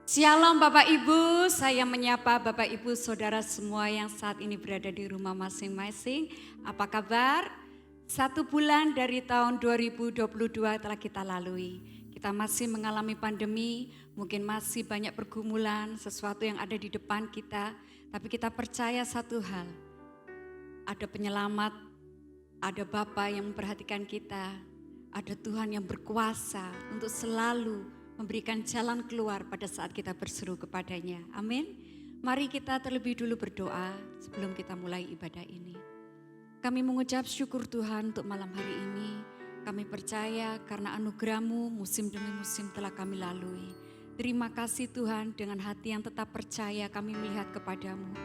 Shalom Bapak Ibu, saya menyapa Bapak Ibu Saudara semua yang saat ini berada di rumah masing-masing. Apa kabar? 1 bulan dari tahun 2022 telah kita lalui. Kita masih mengalami pandemi, mungkin masih banyak pergumulan, sesuatu yang ada di depan kita. Tapi kita percaya satu hal, ada penyelamat, ada Bapa yang memperhatikan kita, ada Tuhan yang berkuasa untuk selalu memberikan jalan keluar pada saat kita berseru kepadanya. Amin. Mari kita terlebih dulu berdoa sebelum kita mulai ibadah ini. Kami mengucap syukur Tuhan untuk malam hari ini. Kami percaya karena anugerah-Mu musim demi musim telah kami lalui. Terima kasih Tuhan, dengan hati yang tetap percaya kami melihat kepadamu.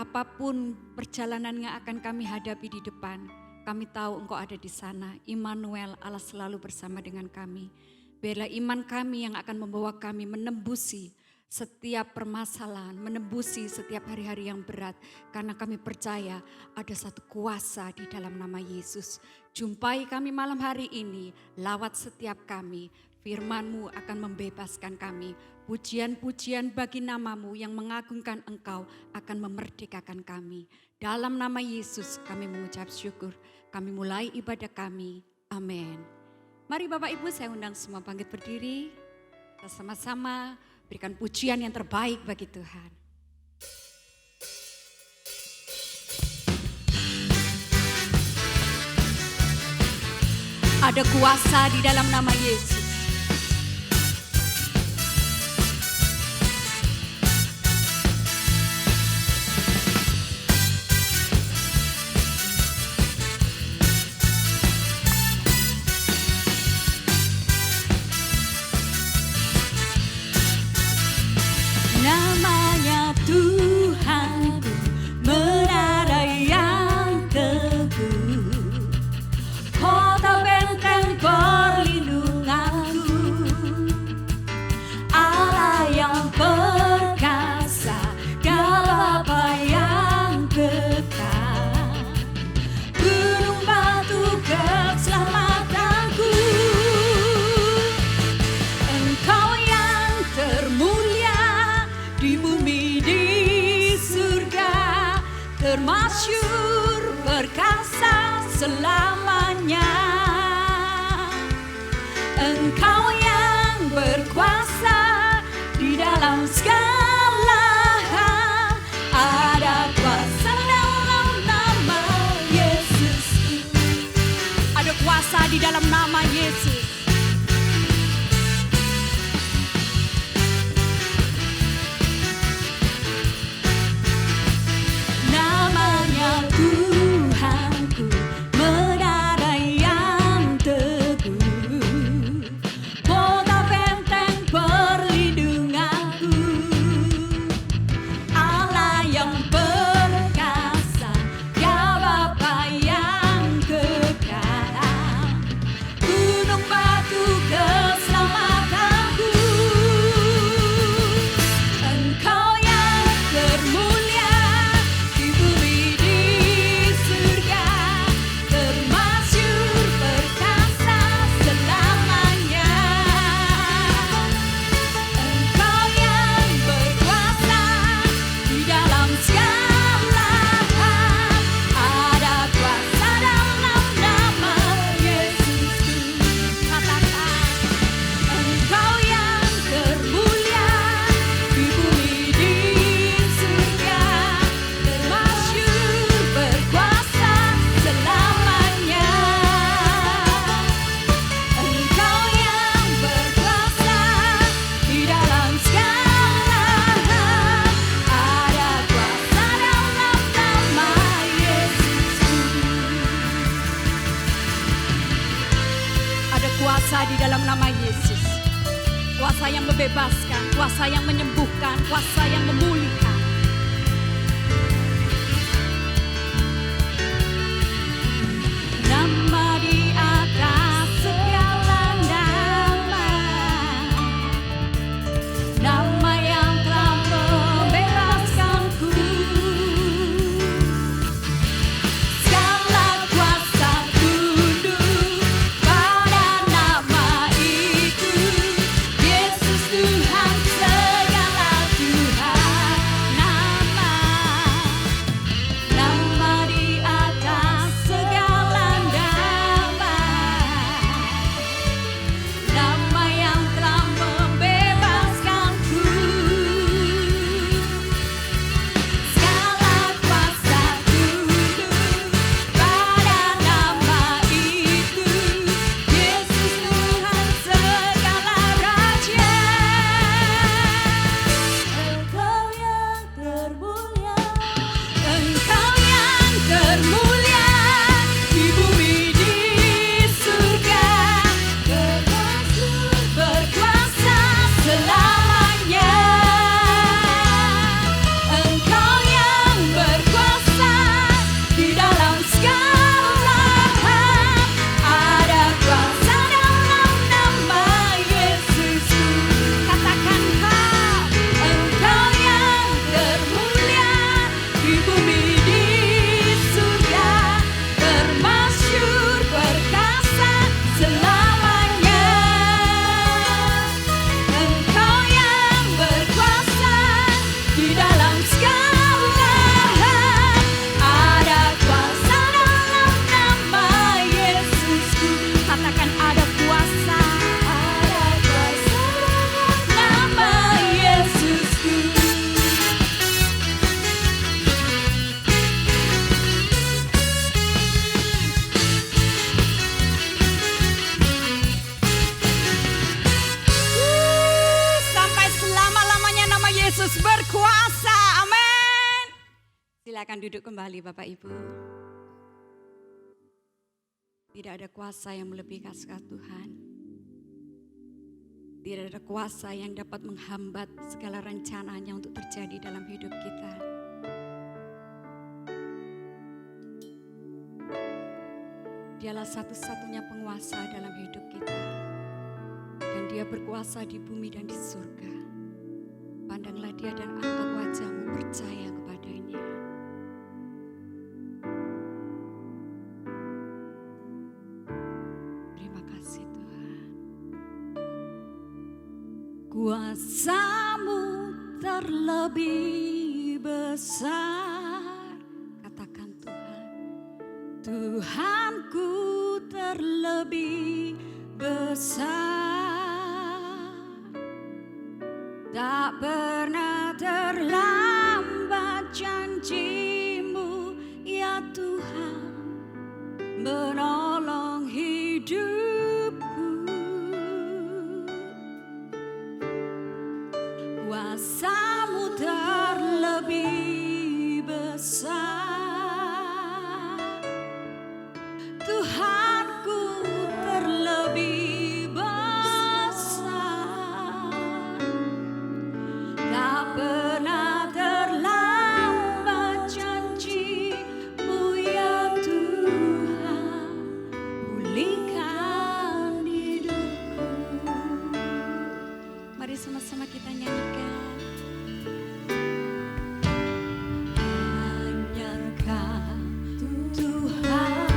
Apapun perjalanan yang akan kami hadapi di depan, kami tahu Engkau ada di sana. Immanuel, Allah selalu bersama dengan kami. Biarlah iman kami yang akan membawa kami menembusi setiap permasalahan, menembusi setiap hari-hari yang berat. Karena kami percaya ada satu kuasa di dalam nama Yesus. Jumpai kami malam hari ini, lawat setiap kami. Firman-Mu akan membebaskan kami. Pujian-pujian bagi nama-Mu yang mengagungkan Engkau akan memerdekakan kami. Dalam nama Yesus kami mengucap syukur. Kami mulai ibadah kami. Amin. Mari Bapak Ibu, saya undang semua bangkit berdiri. Kita sama-sama berikan pujian yang terbaik bagi Tuhan. Ada kuasa di dalam nama Yesus. Namanya Tuhanku, menara yang teguh, kota benteng perlindunganku, Allah yang perkasa, dalam apa yang kekal, gunung batu keselamatanku, Engkau yang termulia di bumi, di surga, termasyur, perkasa selamanya. Engkau yang berkuasa di dalam segala hal, ada kuasa dalam nama Yesus. Ada kuasa di dalam nama Yesus. Tuhanku, menara yang teguh, kota benteng perlindunganku, Allah yang perkasa, ya Bapa yang kekal, gunung batu keselamatanku, Engkau yang termulia di bumi, di surga, termasyur, perkasa selamanya. Engkau yang berkuasa di dalam segala hal, ada kuasa dalam nama Yesus. Katakan, Engkau yang termulia di bumi, di surga, termasyur, berkuasa selamanya. Engkau yang berkuasa di dalam segala hal, ada kuasa dalam nama Yesus. Ada kuasa di dalam nama Yesus. Kuasa yang membebaskan, kuasa yang menyembuhkan, kuasa yang memulihkan. Nama di atas segala nama, nama yang telah membebaskanku. Segala kuasa tunduk pada nama itu, Yesus Tuhan segala. Silakan duduk kembali Bapak Ibu. Tidak ada kuasa yang melebihi kasih Tuhan. Tidak ada kuasa yang dapat menghambat segala rencananya untuk terjadi dalam hidup kita. Dialah satu-satunya penguasa dalam hidup kita. Dan Dia berkuasa di bumi dan di surga. Pandanglah Dia dan angkat wajahmu, percaya kepadanya. Terima kasih Tuhan. Kuasa-Mu terlebih besar. Katakan Tuhan. Tuhanku terlebih besar. Tak pernah terlambat janji-Mu ya Tuhan, menolong hidupku. Kuasa-Mu terlebih besar. Tuhanku terlebih besar. Tak pernah terlambat janji-Mu ya Tuhan, pulihkan hidupku. Mari sama-sama kita nyanyikan. Hanya Engkau Tuhan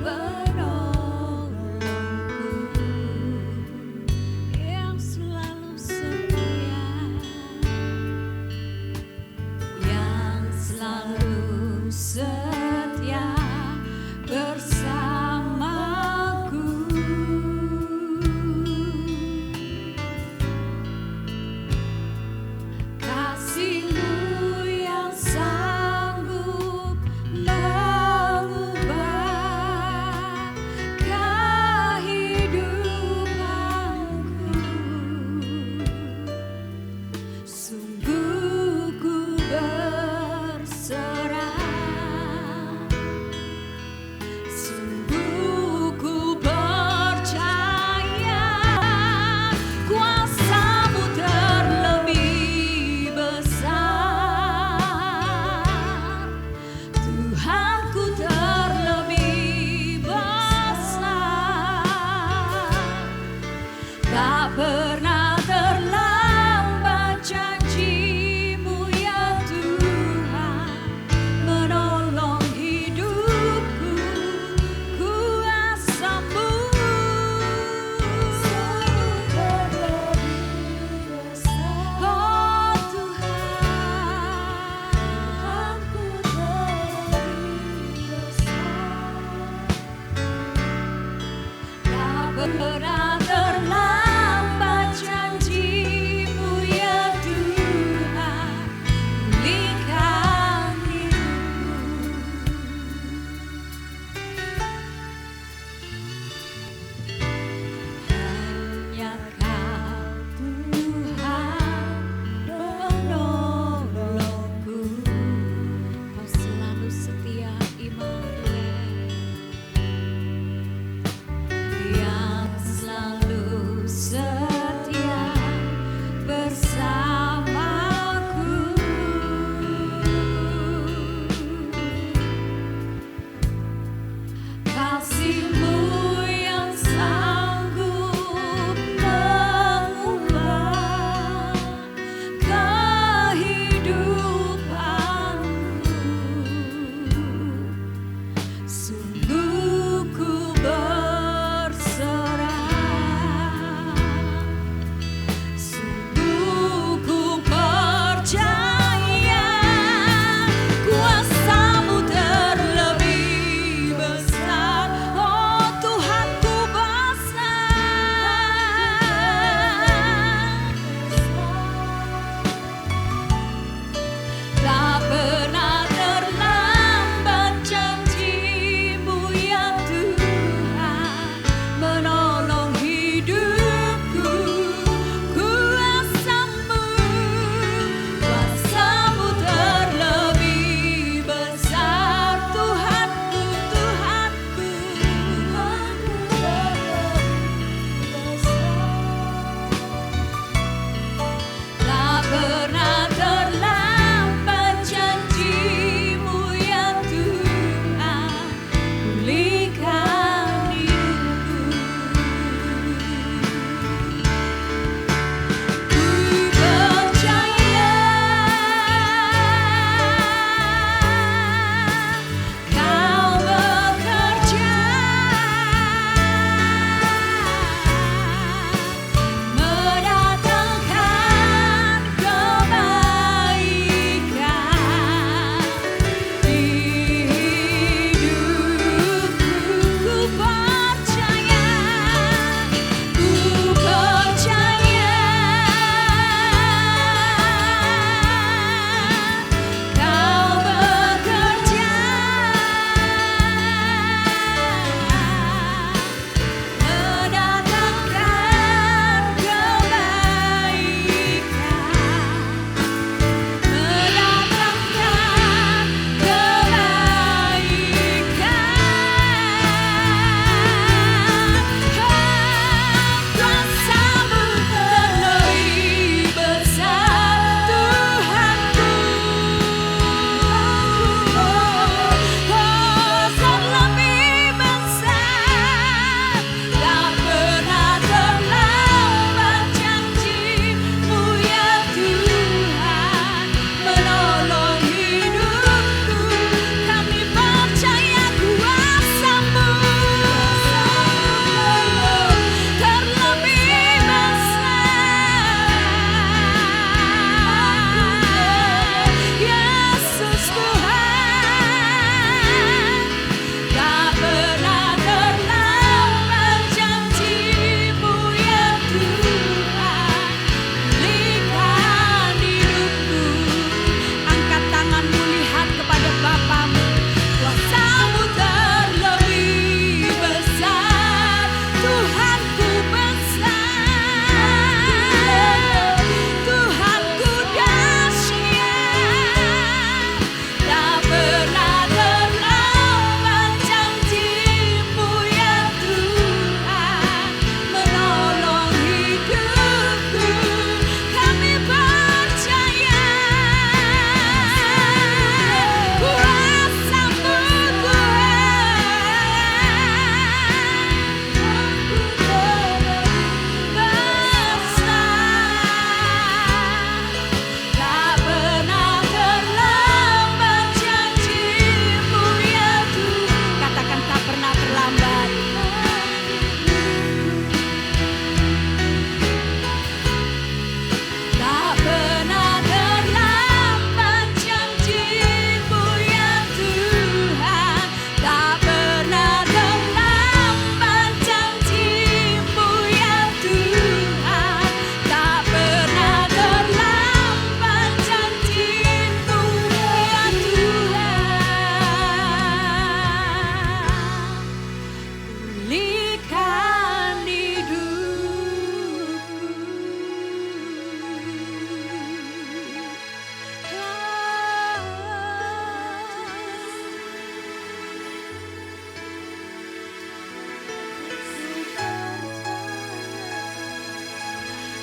penolongku, yang selalu setia, yang selalu setia bersamaku.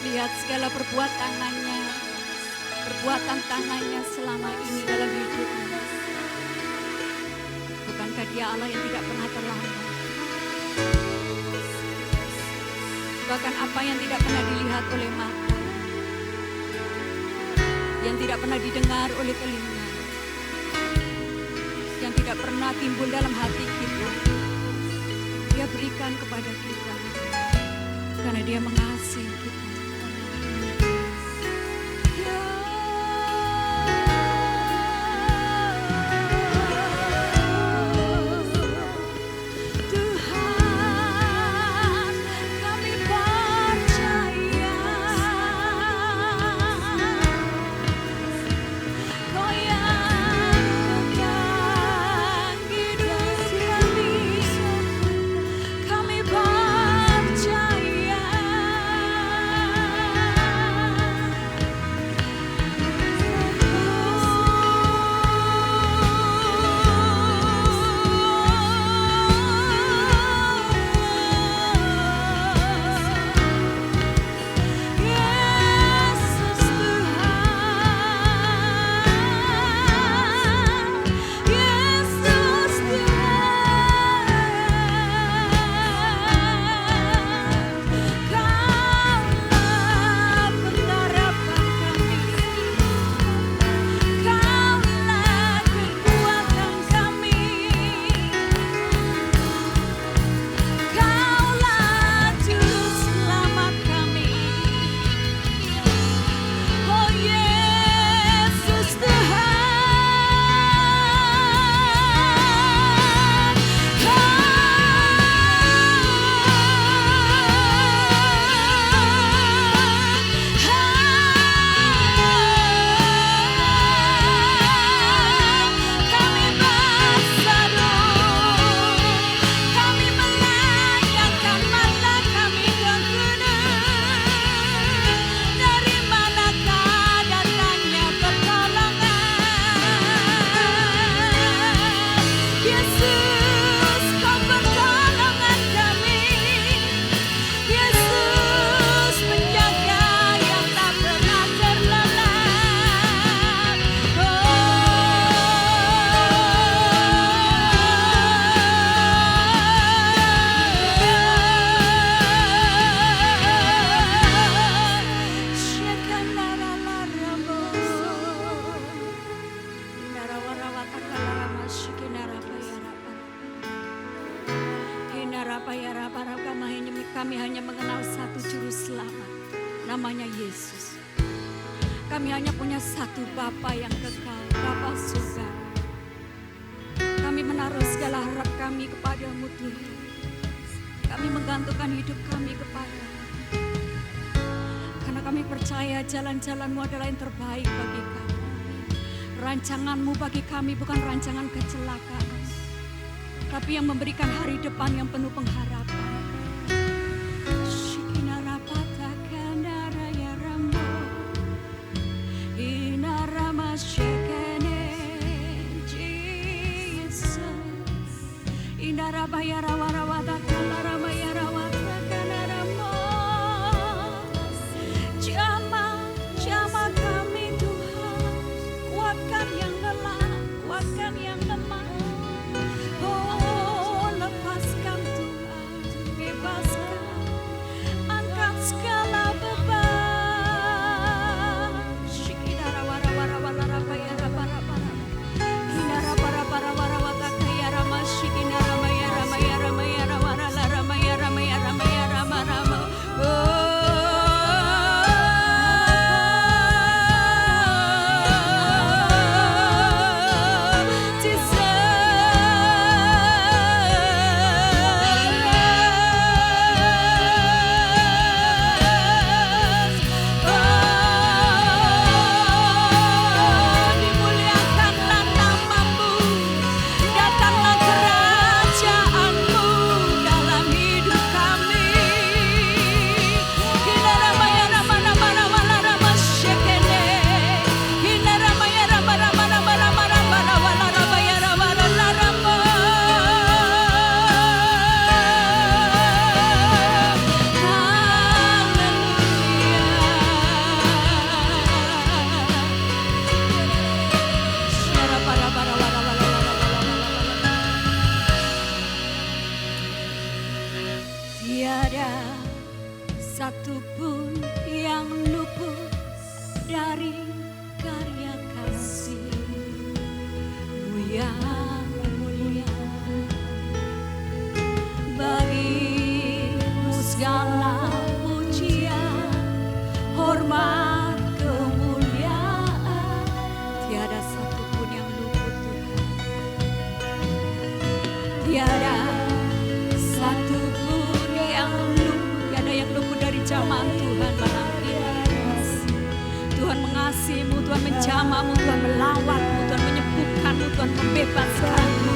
Lihat segala perbuatan tangannya selama ini dalam hidupmu. Bukankah Dia Allah yang tidak pernah terlambat? Bahkan apa yang tidak pernah dilihat oleh mata, yang tidak pernah didengar oleh telinga, yang tidak pernah timbul dalam hati kita, Dia berikan kepada kita, karena Dia mengasihi kita. Kami hanya mengenal satu juru selamat, namanya Yesus. Kami hanya punya satu Bapa yang kekal, Bapa surga. Kami menaruh segala harap kami kepada-Mu Tuhan. Kami menggantungkan hidup kami kepada-Mu. Karena kami percaya jalan-jalan-Mu adalah yang terbaik bagi kami. Rancangan-Mu bagi kami bukan rancangan kecelakaan, tapi yang memberikan hari depan yang penuh pengharapan. Jamah kami Tuhan, kuatkan yang lelah, kuatkan yang lemah. Oh, lepaskan Tuhan, dari karya kasih-Mu yang mulia. Bagi-Mu segala pujian, hormat, kemuliaan. Tiada satupun yang luput Tuhan. Tiada satupun yang luput. Tiada yang luput dari jamaah Tuhan malam ini. Tuhan mengasihi-Mu, Tuhan menjamah-Mu, Tuhan melawat-Mu, Tuhan menyembuhkan-Mu, Tuhan membebaskan-Mu.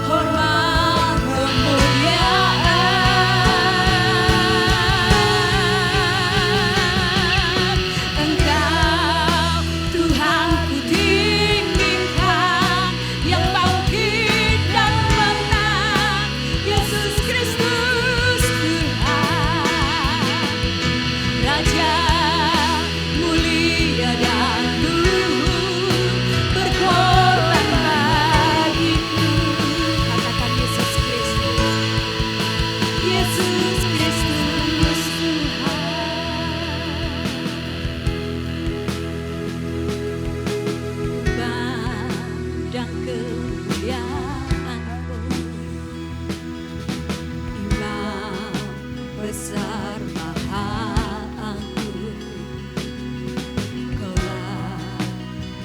Hormat, kemuliaan, Engkau Tuhan ku tinggikan, yang bangkit dan menang, Yesus Kristus Tuhan, Raja mulia dan luhur, berkorban bagiku. Katakan Yesus Kristus, Yesus Kristus Tuhan. Pandang kemuliaan-Mu, Imam besar maha agung, Kaulah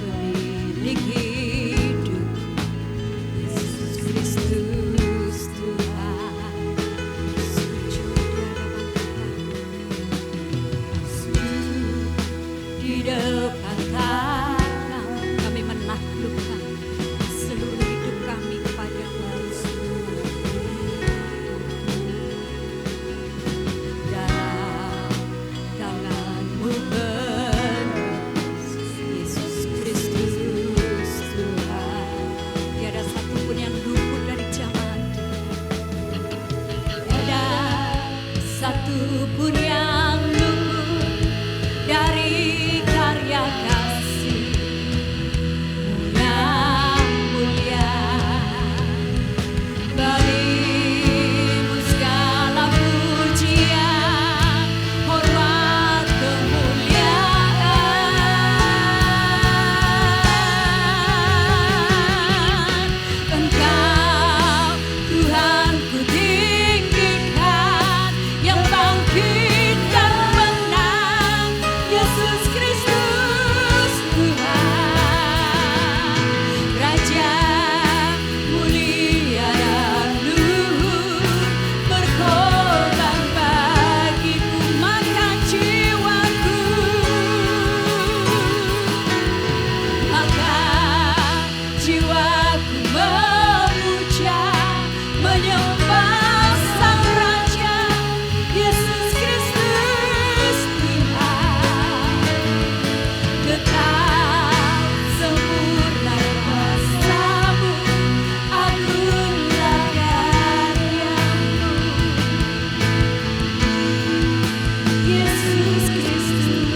pemilik hidup, Yesus Kristus Tuhan. Sujud di depan tangan, kami menaklukkan seluruh hidup kami kepada-Mu. Dalam tangan-Mu penuh, Yesus Kristus Tuhan. Tiada satupun yang luput dari jamaah Tuhan. Tiada satupun yang luput dari karya kasih-Mu yang mulia. Bagi-Mu segala pujian, hormat, kemuliaan. Engkau Tuhan ku tinggikan, yang bangkit dan menang, Yesus Kristus Tuhan, Raja mulia dan luhur, berkorban bagiku. Maka jiwaku memuja, menyembah Sang Raja, Yesus Kristus Tuhan. Kekal sempurna kuasa-Mu, agunglah karya-Mu, Yesus Kristus Tuhan.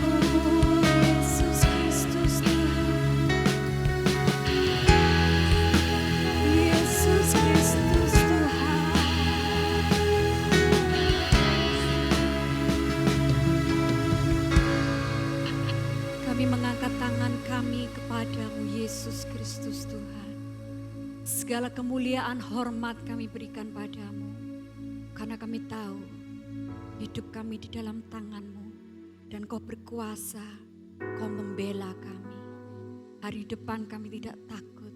Oh Yesus Kristus Tuhan, Yesus Kristus Tuhan. Kami mengangkat tangan kami kepada-Mu, Yesus Kristus Tuhan. Segala kemuliaan, hormat kami berikan pada-Mu, karena kami tahu hidup kami di dalam tangan-Mu, dan Kau berkuasa, Kau membela kami. Hari depan kami tidak takut.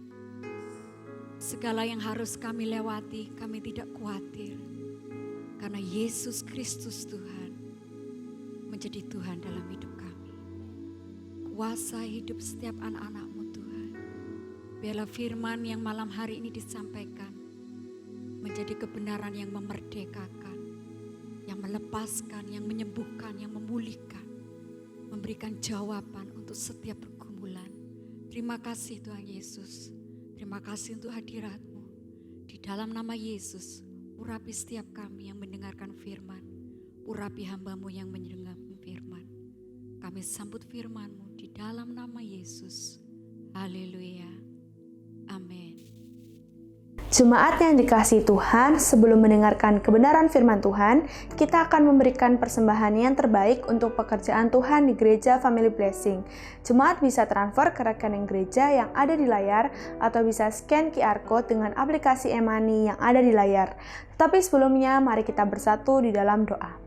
Segala yang harus kami lewati, kami tidak khawatir, karena Yesus Kristus Tuhan menjadi Tuhan dalam hidup kami. Kuasai hidup setiap anak-anak-Mu Tuhan. Biarlah firman yang malam hari ini disampaikan menjadi kebenaran yang memerdekakan, yang melepaskan, yang menyembuhkan, yang memulihkan, memberikan jawaban untuk setiap pergumulan. Terima kasih Tuhan Yesus. Terima kasih untuk hadirat-Mu. Di dalam nama Yesus, urapi setiap kami yang mendengarkan firman. Urapi hamba-Mu yang mendengar firman. Kami sambut firman-Mu di dalam nama Yesus. Haleluya. Jemaat yang dikasihi Tuhan, sebelum mendengarkan kebenaran firman Tuhan, kita akan memberikan persembahan yang terbaik untuk pekerjaan Tuhan di Gereja Family Blessing. Jemaat bisa transfer ke rekening gereja yang ada di layar atau bisa scan QR Code dengan aplikasi e-money yang ada di layar. Tetapi sebelumnya, mari kita bersatu di dalam doa.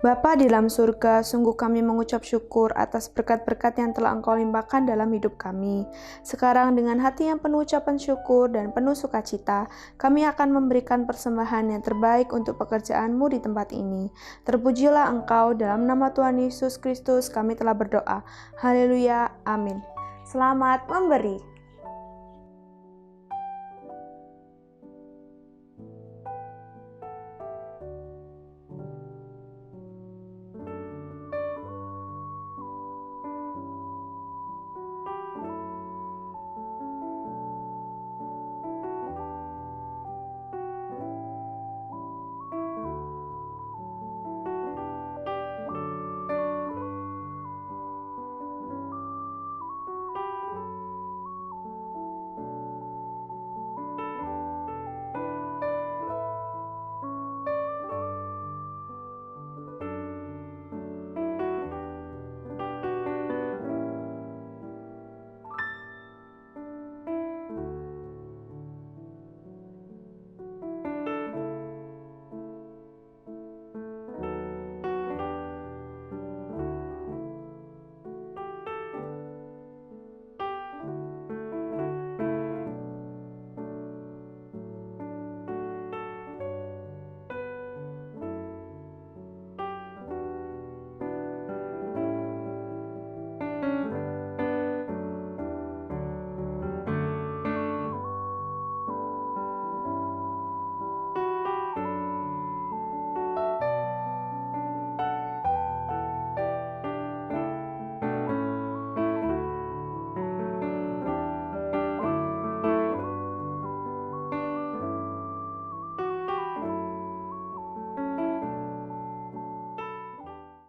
Bapa di dalam surga, sungguh kami mengucap syukur atas berkat-berkat yang telah Engkau limpahkan dalam hidup kami. Sekarang dengan hati yang penuh ucapan syukur dan penuh sukacita, kami akan memberikan persembahan yang terbaik untuk pekerjaan-Mu di tempat ini. Terpujilah Engkau, dalam nama Tuhan Yesus Kristus kami telah berdoa. Haleluya, amin. Selamat memberi.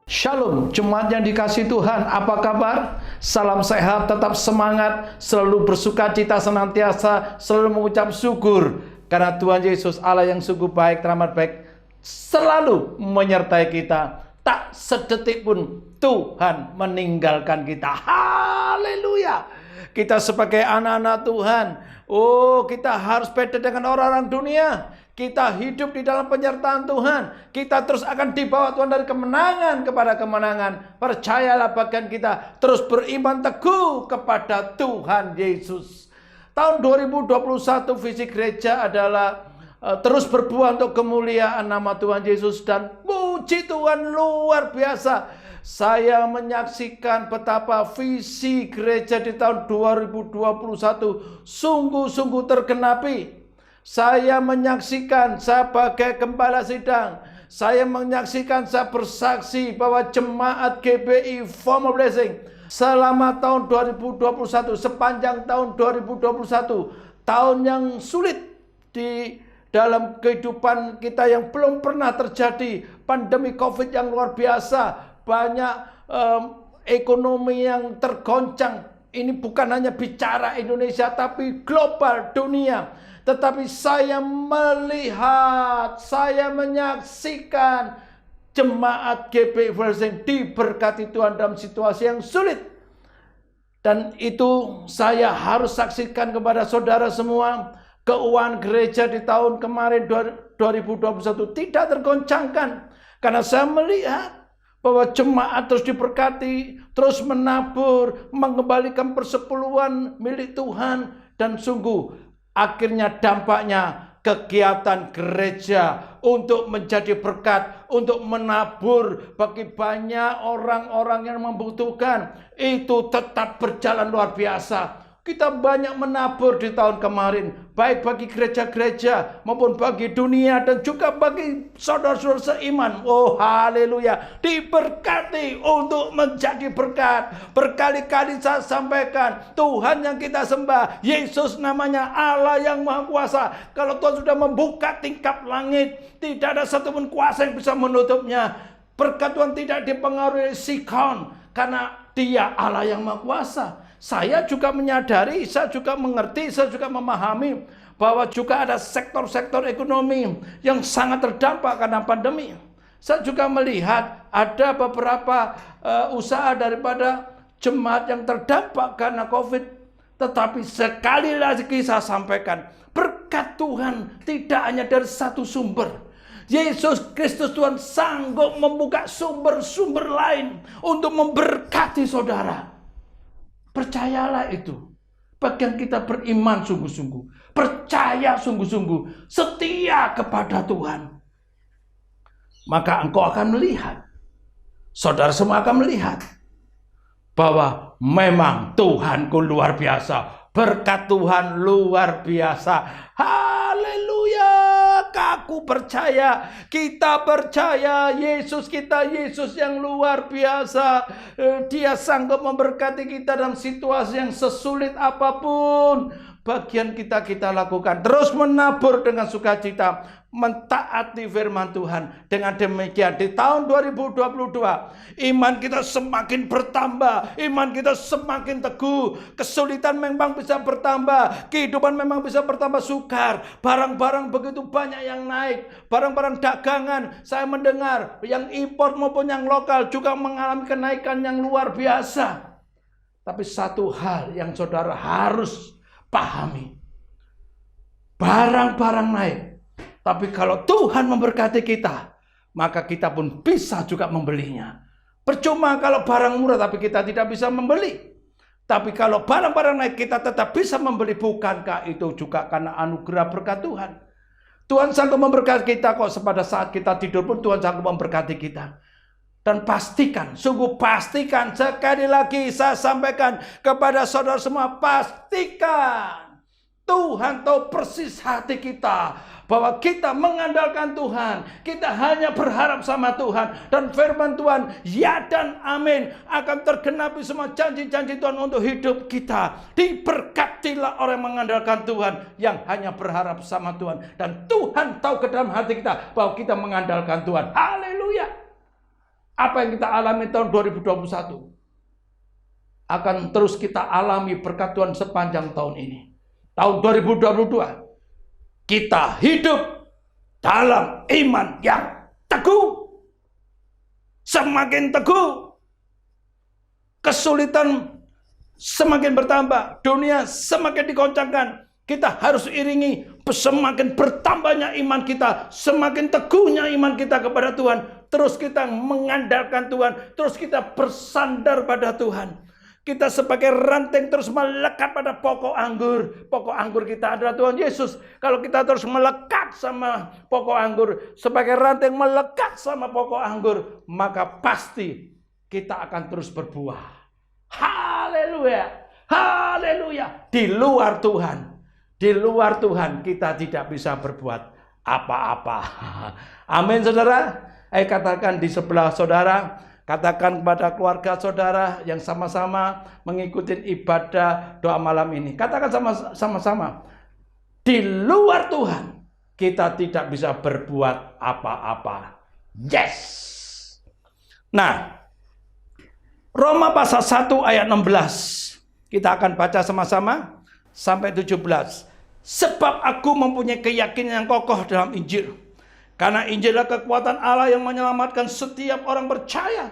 Shalom, jemaat yang dikasihi Tuhan, apa kabar? Salam sehat, tetap semangat, selalu bersuka cita senantiasa, selalu mengucap syukur. Karena Tuhan Yesus Allah yang sungguh baik, teramat baik, selalu menyertai kita. Tak sedetik pun Tuhan meninggalkan kita. Haleluya! Kita sebagai anak-anak Tuhan, kita harus beda dengan orang-orang dunia. Kita hidup di dalam penyertaan Tuhan. Kita terus akan dibawa Tuhan dari kemenangan kepada kemenangan. Percayalah bagian kita terus beriman teguh kepada Tuhan Yesus. Tahun 2021 visi gereja adalah terus berbuah untuk kemuliaan nama Tuhan Yesus. Dan puji Tuhan luar biasa. Saya menyaksikan betapa visi gereja di tahun 2021 sungguh-sungguh tergenapi. Saya menyaksikan sebagai gembala sidang, saya menyaksikan, saya bersaksi bahwa jemaat GBI Family Blessing selama tahun 2021, sepanjang tahun 2021, tahun yang sulit di dalam kehidupan kita yang belum pernah terjadi, pandemi COVID yang luar biasa, banyak ekonomi yang tergoncang. Ini bukan hanya bicara Indonesia tapi global dunia. Tetapi saya melihat, saya menyaksikan jemaat GBI Blessing diberkati Tuhan dalam situasi yang sulit. Dan itu saya harus saksikan kepada saudara semua. Keuangan gereja di tahun kemarin 2021 tidak tergoncangkan. Karena saya melihat bahwa jemaat terus diberkati, terus menabur, mengembalikan persepuluhan milik Tuhan. Dan sungguh akhirnya dampaknya kegiatan gereja untuk menjadi berkat, untuk menabur bagi banyak orang-orang yang membutuhkan, itu tetap berjalan luar biasa. Kita banyak menabur di tahun kemarin, baik bagi gereja-gereja maupun bagi dunia dan juga bagi saudara-saudara seiman. Oh haleluya, diberkati untuk menjadi berkat. Berkali-kali saya sampaikan, Tuhan yang kita sembah, Yesus namanya, Allah yang Maha Kuasa. Kalau Tuhan sudah membuka tingkap langit, tidak ada satupun kuasa yang bisa menutupnya. Berkat Tuhan tidak dipengaruhi sikon, karena Dia Allah yang Maha Kuasa. Saya juga menyadari, saya juga mengerti, saya juga memahami bahwa juga ada sektor-sektor ekonomi yang sangat terdampak karena pandemi. Saya juga melihat ada beberapa usaha daripada jemaat yang terdampak karena COVID. Tetapi sekali lagi saya sampaikan, berkat Tuhan tidak hanya dari satu sumber. Yesus Kristus Tuhan sanggup membuka sumber-sumber lain untuk memberkati saudara. Percayalah itu. Bagian kita beriman sungguh-sungguh. Percaya sungguh-sungguh. Setia kepada Tuhan. Maka engkau akan melihat. Saudara semua akan melihat. Bahwa memang Tuhanku luar biasa. Berkat Tuhan luar biasa. Haleluya. Aku percaya, kita percaya Yesus kita, Yesus yang luar biasa. Dia sanggup memberkati kita dalam situasi yang sesulit apapun. Bagian kita lakukan. Terus menabur dengan sukacita. Mentaati firman Tuhan. Dengan demikian di tahun 2022 iman kita semakin bertambah. Iman kita semakin teguh. Kesulitan memang bisa bertambah. Kehidupan memang bisa bertambah sukar. Barang-barang begitu banyak yang naik. Barang-barang dagangan saya mendengar yang impor maupun yang lokal juga mengalami kenaikan yang luar biasa. Tapi satu hal yang saudara harus pahami. Barang-barang naik. Tapi kalau Tuhan memberkati kita, maka kita pun bisa juga membelinya. Percuma kalau barang murah tapi kita tidak bisa membeli. Tapi kalau barang-barang naik kita tetap bisa membeli. Bukankah itu juga karena anugerah berkat Tuhan? Tuhan sanggup memberkati kita kok. Pada saat kita tidur pun Tuhan sanggup memberkati kita. Dan pastikan, sungguh pastikan, sekali lagi saya sampaikan kepada saudara semua, pastikan Tuhan tahu persis hati kita, bahwa kita mengandalkan Tuhan, kita hanya berharap sama Tuhan, dan firman Tuhan ya dan amin akan tergenapi semua janji-janji Tuhan untuk hidup kita. Diberkatilah orang yang mengandalkan Tuhan, yang hanya berharap sama Tuhan, dan Tuhan tahu ke dalam hati kita bahwa kita mengandalkan Tuhan. Haleluya. Apa yang kita alami tahun 2021 akan terus kita alami berkat Tuhan sepanjang tahun ini. Tahun 2022 kita hidup dalam iman yang teguh. Semakin teguh, kesulitan semakin bertambah, dunia semakin digoncangkan. Kita harus iringi semakin bertambahnya iman kita, semakin teguhnya iman kita kepada Tuhan. Terus kita mengandalkan Tuhan, terus kita bersandar pada Tuhan. Kita sebagai ranting terus melekat pada pokok anggur. Pokok anggur kita adalah Tuhan Yesus. Kalau kita terus melekat sama pokok anggur, sebagai ranting melekat sama pokok anggur, maka pasti kita akan terus berbuah. Haleluya. Haleluya. Di luar Tuhan kita tidak bisa berbuat apa-apa. Amin saudara. Katakan di sebelah saudara, katakan kepada keluarga saudara yang sama-sama mengikuti ibadah doa malam ini. Katakan sama-sama, di luar Tuhan kita tidak bisa berbuat apa-apa. Yes. Nah, Roma pasal 1 ayat 16. Kita akan baca sama-sama sampai 17. Sebab aku mempunyai keyakinan yang kokoh dalam Injil. Karena Injil adalah kekuatan Allah yang menyelamatkan setiap orang percaya.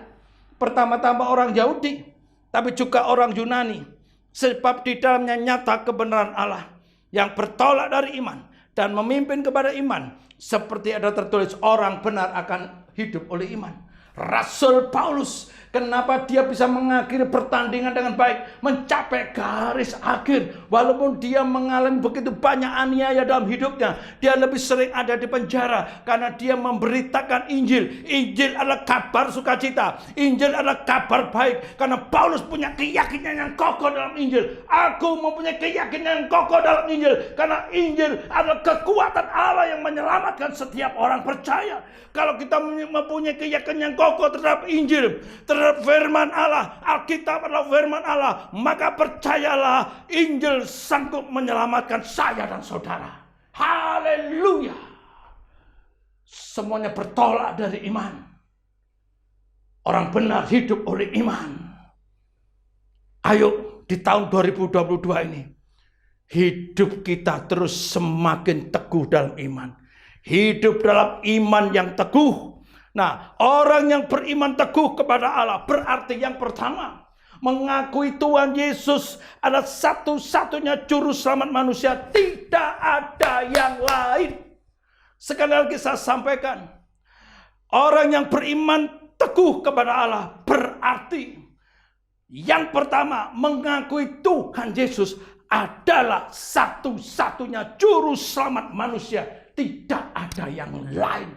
Pertama-tama orang Yahudi, tapi juga orang Yunani. Sebab di dalamnya nyata kebenaran Allah yang bertolak dari iman dan memimpin kepada iman. Seperti ada tertulis, orang benar akan hidup oleh iman. Rasul Paulus, kenapa dia bisa mengakhiri pertandingan dengan baik, mencapai garis akhir, walaupun dia mengalami begitu banyak aniaya dalam hidupnya. Dia lebih sering ada di penjara karena dia memberitakan Injil. Injil adalah kabar sukacita, Injil adalah kabar baik. Karena Paulus punya keyakinan yang kokoh dalam Injil. Aku mempunyai keyakinan yang kokoh dalam Injil, karena Injil adalah kekuatan Allah yang menyelamatkan setiap orang percaya. Kalau kita mempunyai keyakinan yang kokoh terhadap Injil, terhadap firman Allah, Alkitab adalah firman Allah, maka percayalah, Injil sanggup menyelamatkan saya dan saudara. Haleluya. Semuanya bertolak dari iman. Orang benar hidup oleh iman. Ayo di tahun 2022 ini, hidup kita terus semakin teguh dalam iman. Hidup dalam iman yang teguh. Nah, orang yang beriman teguh kepada Allah berarti yang pertama, mengakui Tuhan Yesus adalah satu-satunya juru selamat manusia. Tidak ada yang lain. Sekali lagi saya sampaikan, orang yang beriman teguh kepada Allah berarti yang pertama, mengakui Tuhan Yesus adalah satu-satunya juru selamat manusia. Tidak ada yang lain.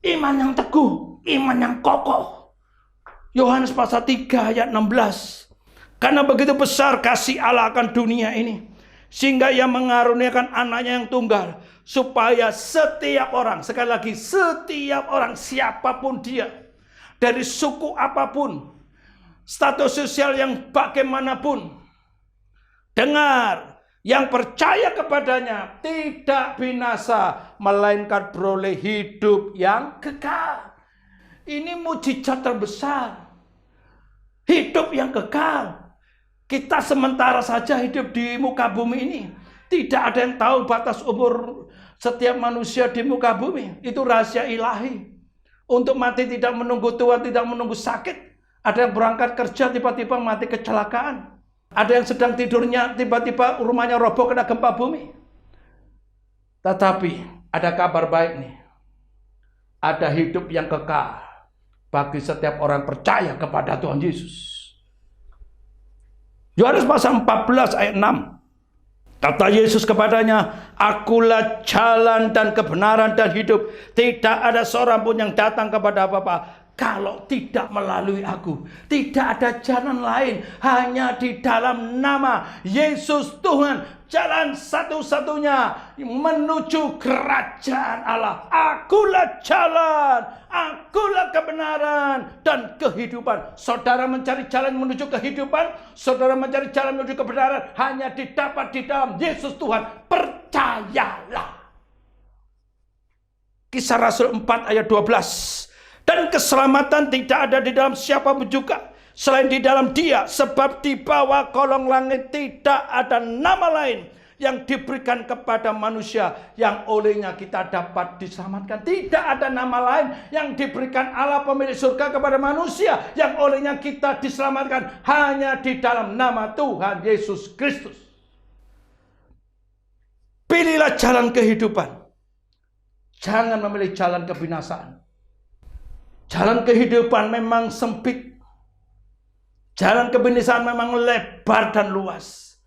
Iman yang teguh, iman yang kokoh. Yohanes pasal 3 ayat 16. Karena begitu besar kasih Allah akan dunia ini, sehingga ia mengaruniakan anaknya yang tunggal, supaya setiap orang, sekali lagi, setiap orang, siapapun dia, dari suku apapun, status sosial yang bagaimanapun, dengar, yang percaya kepadanya tidak binasa, melainkan beroleh hidup yang kekal. Ini mujizat terbesar. Hidup yang kekal. Kita sementara saja hidup di muka bumi ini. Tidak ada yang tahu batas umur setiap manusia di muka bumi. Itu rahasia ilahi. Untuk mati tidak menunggu tua, tidak menunggu sakit. Ada yang berangkat kerja tiba-tiba mati kecelakaan. Ada yang sedang tidurnya tiba-tiba rumahnya roboh kena gempa bumi. Tetapi ada kabar baik nih. Ada hidup yang kekal bagi setiap orang percaya kepada Tuhan Yesus. Yohanes pasal 14 ayat 6. Kata Yesus kepadanya, "Akulah jalan dan kebenaran dan hidup. Tidak ada seorang pun yang datang kepada Bapa kalau tidak melalui aku." Tidak ada jalan lain, hanya di dalam nama Yesus Tuhan. Jalan satu-satunya menuju kerajaan Allah. Akulah jalan, akulah kebenaran dan kehidupan. Saudara mencari jalan menuju kehidupan, saudara mencari jalan menuju kebenaran, hanya didapat di dalam Yesus Tuhan. Percayalah. Kisah Rasul 4 ayat 12. Dan keselamatan tidak ada di dalam siapapun juga selain di dalam Dia, sebab di bawah kolong langit tidak ada nama lain yang diberikan kepada manusia yang olehnya kita dapat diselamatkan. Tidak ada nama lain yang diberikan Allah pemilik surga kepada manusia yang olehnya kita diselamatkan, hanya di dalam nama Tuhan Yesus Kristus. Pilihlah jalan kehidupan, jangan memilih jalan kebinasaan. Jalan kehidupan memang sempit, jalan kebinasaan memang lebar dan luas.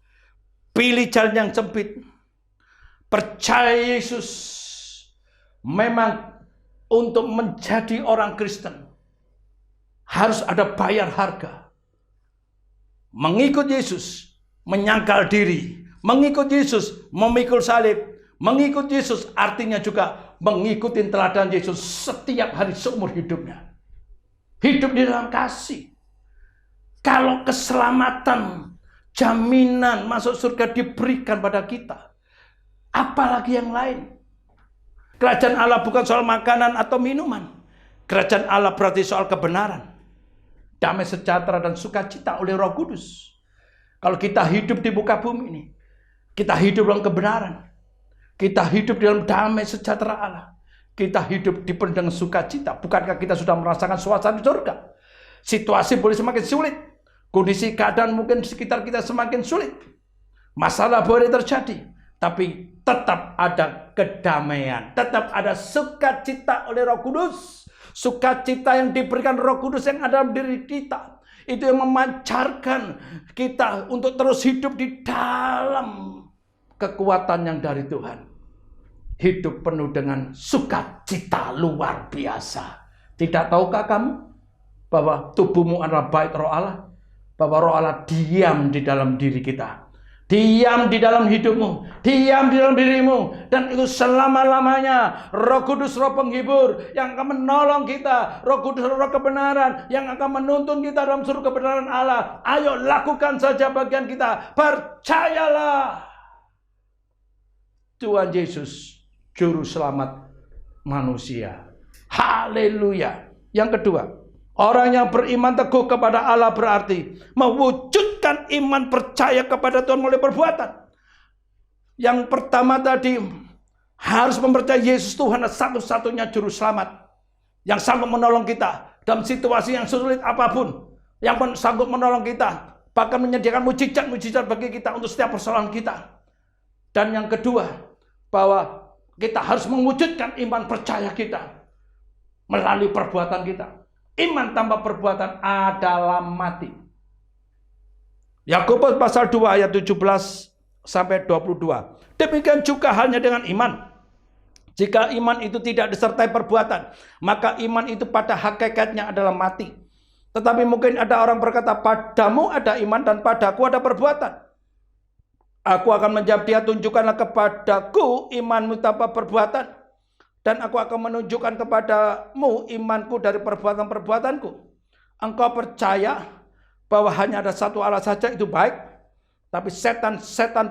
Pilih jalan yang sempit. Percaya Yesus. Memang untuk menjadi orang Kristen harus ada bayar harga. Mengikut Yesus, menyangkal diri. Mengikut Yesus, memikul salib. Mengikut Yesus artinya juga mengikuti teladan Yesus setiap hari seumur hidupnya. Hidup di dalam kasih. Kalau keselamatan, jaminan masuk surga diberikan pada kita, apalagi yang lain. Kerajaan Allah bukan soal makanan atau minuman. Kerajaan Allah berarti soal kebenaran, damai sejahtera dan sukacita oleh Roh Kudus. Kalau kita hidup di muka bumi ini, kita hidup dalam kebenaran, kita hidup dalam damai sejahtera Allah, kita hidup dipenuhi dengan sukacita. Bukankah kita sudah merasakan suasana di surga? Situasi boleh semakin sulit, kondisi keadaan mungkin di sekitar kita semakin sulit, masalah boleh terjadi, tapi tetap ada kedamaian, tetap ada sukacita oleh Roh Kudus. Sukacita yang diberikan Roh Kudus yang ada dalam diri kita, itu yang memancarkan kita untuk terus hidup di dalam kekuatan yang dari Tuhan. Hidup penuh dengan sukacita luar biasa. Tidak tahukah kamu bahwa tubuhmu adalah bait Roh Allah? Bahwa Roh Allah diam di dalam diri kita, diam di dalam hidupmu, diam di dalam dirimu, dan itu selama-lamanya. Roh Kudus, Roh penghibur yang akan menolong kita. Roh Kudus, Roh kebenaran yang akan menuntun kita dalam seluruh kebenaran Allah. Ayo lakukan saja bagian kita. Percayalah, Tuhan Yesus juru selamat manusia. Haleluya. Yang kedua, Orang yang beriman teguh kepada Allah berarti mewujudkan iman percaya kepada Tuhan melalui perbuatan. Yang pertama tadi, harus mempercayai Yesus Tuhan satu-satunya juru selamat yang sanggup menolong kita dalam situasi yang sulit apapun, yang sanggup menolong kita, bahkan menyediakan mujizat-mujizat bagi kita untuk setiap persoalan kita. Dan yang kedua, bahwa kita harus mewujudkan iman percaya kita melalui perbuatan kita. Iman tanpa perbuatan adalah mati. Yakobus pasal 2 ayat 17 sampai 22. Demikian juga halnya dengan iman. Jika iman itu tidak disertai perbuatan, maka iman itu pada hakikatnya adalah mati. Tetapi mungkin ada orang berkata, padamu ada iman dan padaku ada perbuatan. Aku akan menjawab dia, tunjukkanlah kepadaku imanmu tanpa perbuatan, dan aku akan menunjukkan kepadamu imanku dari perbuatan-perbuatanku. Engkau percaya bahwa hanya ada satu Allah saja, itu baik. Tapi setan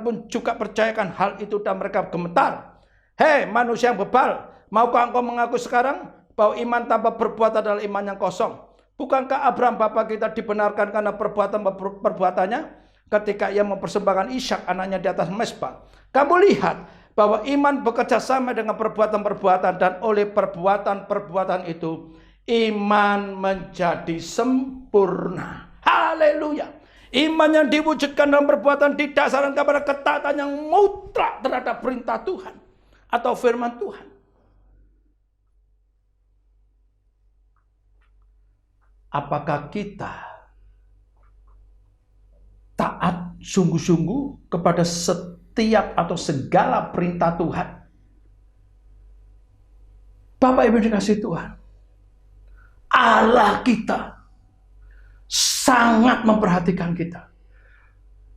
pun juga percayakan hal itu dan mereka gemetar. Hei manusia yang bebal, maukah engkau mengaku sekarang bahwa iman tanpa perbuatan adalah iman yang kosong? Bukankah Abraham bapa kita dibenarkan karena perbuatannya ketika ia mempersembahkan Ishak anaknya di atas mezbah? Kamu lihat bahwa iman bekerja sama dengan perbuatan-perbuatan, dan oleh perbuatan-perbuatan itu iman menjadi sempurna. Haleluya. Iman yang diwujudkan dalam perbuatan didasarkan kepada ketaatan yang mutlak terhadap perintah Tuhan atau firman Tuhan. Apakah kita taat sungguh-sungguh kepada setiap atau segala perintah Tuhan? Bapak Ibu dikasih Tuhan, Allah kita sangat memperhatikan kita.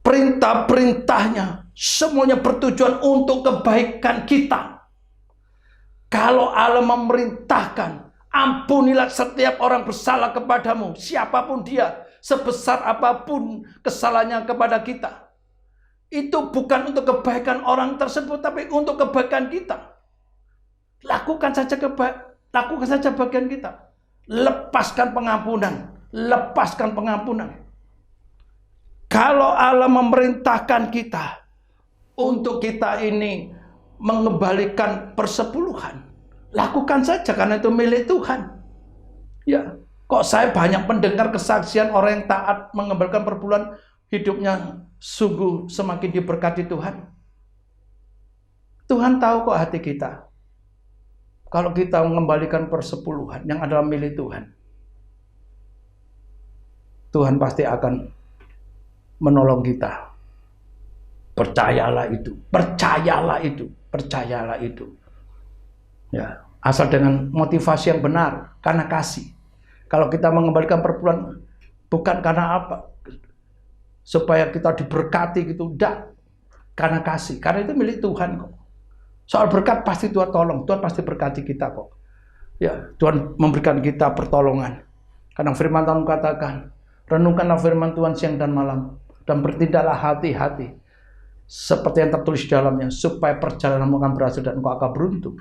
Perintah-perintahnya semuanya bertujuan untuk kebaikan kita. Kalau Allah memerintahkan, ampunilah setiap orang bersalah kepadamu, siapapun dia, sebesar apapun kesalahannya kepada kita. Itu bukan untuk kebaikan orang tersebut, tapi untuk kebaikan kita. Lakukan saja bagian kita. Lepaskan pengampunan. Lepaskan pengampunan. Kalau Allah memerintahkan kita untuk kita ini mengembalikan persepuluhan, lakukan saja karena itu milik Tuhan. Ya, kok saya banyak mendengar kesaksian orang yang taat mengembalikan perpuluhan, hidupnya sungguh semakin diberkati Tuhan. Tuhan tahu kok hati kita. Kalau kita mengembalikan persepuluhan yang adalah milik Tuhan, Tuhan pasti akan menolong kita. Percayalah itu, percayalah itu, percayalah itu. Ya, asal dengan motivasi yang benar, karena kasih. Kalau kita mengembalikan perpuluhan bukan karena apa, supaya kita diberkati gitu, enggak, karena kasih, karena itu milik Tuhan kok. Soal berkat pasti Tuhan tolong, Tuhan pasti berkati kita kok. Ya, Tuhan memberikan kita pertolongan. Karena firman Tuhan katakan, renungkanlah firman Tuhan siang dan malam, dan bertindaklah hati-hati seperti yang tertulis dalamnya, supaya perjalananmu akan berhasil dan engkau akan beruntung.